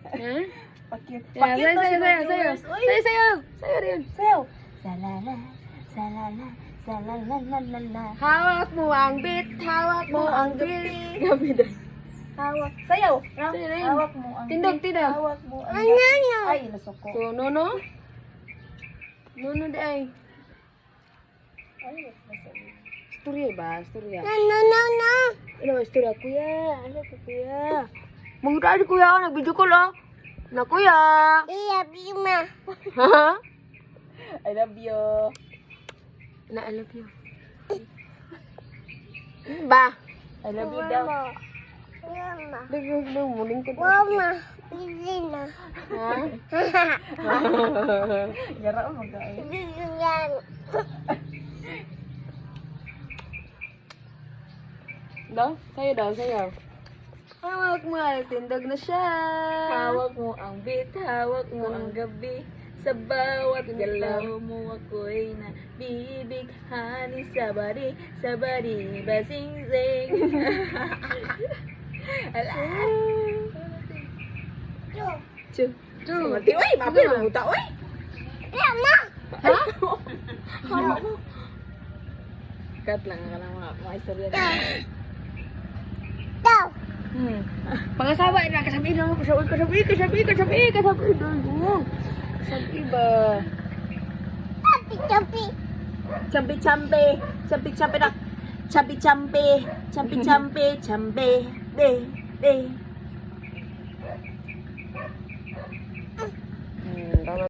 Ha? Pakit. Yeah, Pakit to si sayo. viewers. Uy, Sayo rin. sayaw. Salala, salala, salalalala. Hawak mo ang beat, hawak mo ang beat. Gabi na. Hawak. Sayaw. No? Sayaw rin. Hawak mo ang Tindog. Hawak mo ang Ay, nasuko. So, Nono? Nono di ay. Ay, nasuko. Storya ba? Storya. No. Ano ba istorya? Kuya, ano ka kuya? Mangita di kuya, nag-video call ah. Na kuya. Iya, Bima. Ha? I love you. Na, I love you. Ba? I love you daw. Mama. Dagdag mo, lingkod. Mama. Busy na. Ha? Gara mo guys. Busy yan. Daw? Sayo. Hawak mo, tindog na siya. Hawak mo ang beat, hawak mo ang gabi. Sa bawat galaw mo ako'y nabibighani. Sabari, basing-sing. Ala. Chu. Mati, uy, mapil mo buta, uy. Mama. Ha? Hawak mo. Cut lang ka ng mga istorya na. Daw. Pangasawa na, kasabi na. Kasabi ba? Tapi. Champi-champi na. Champi-champi. De.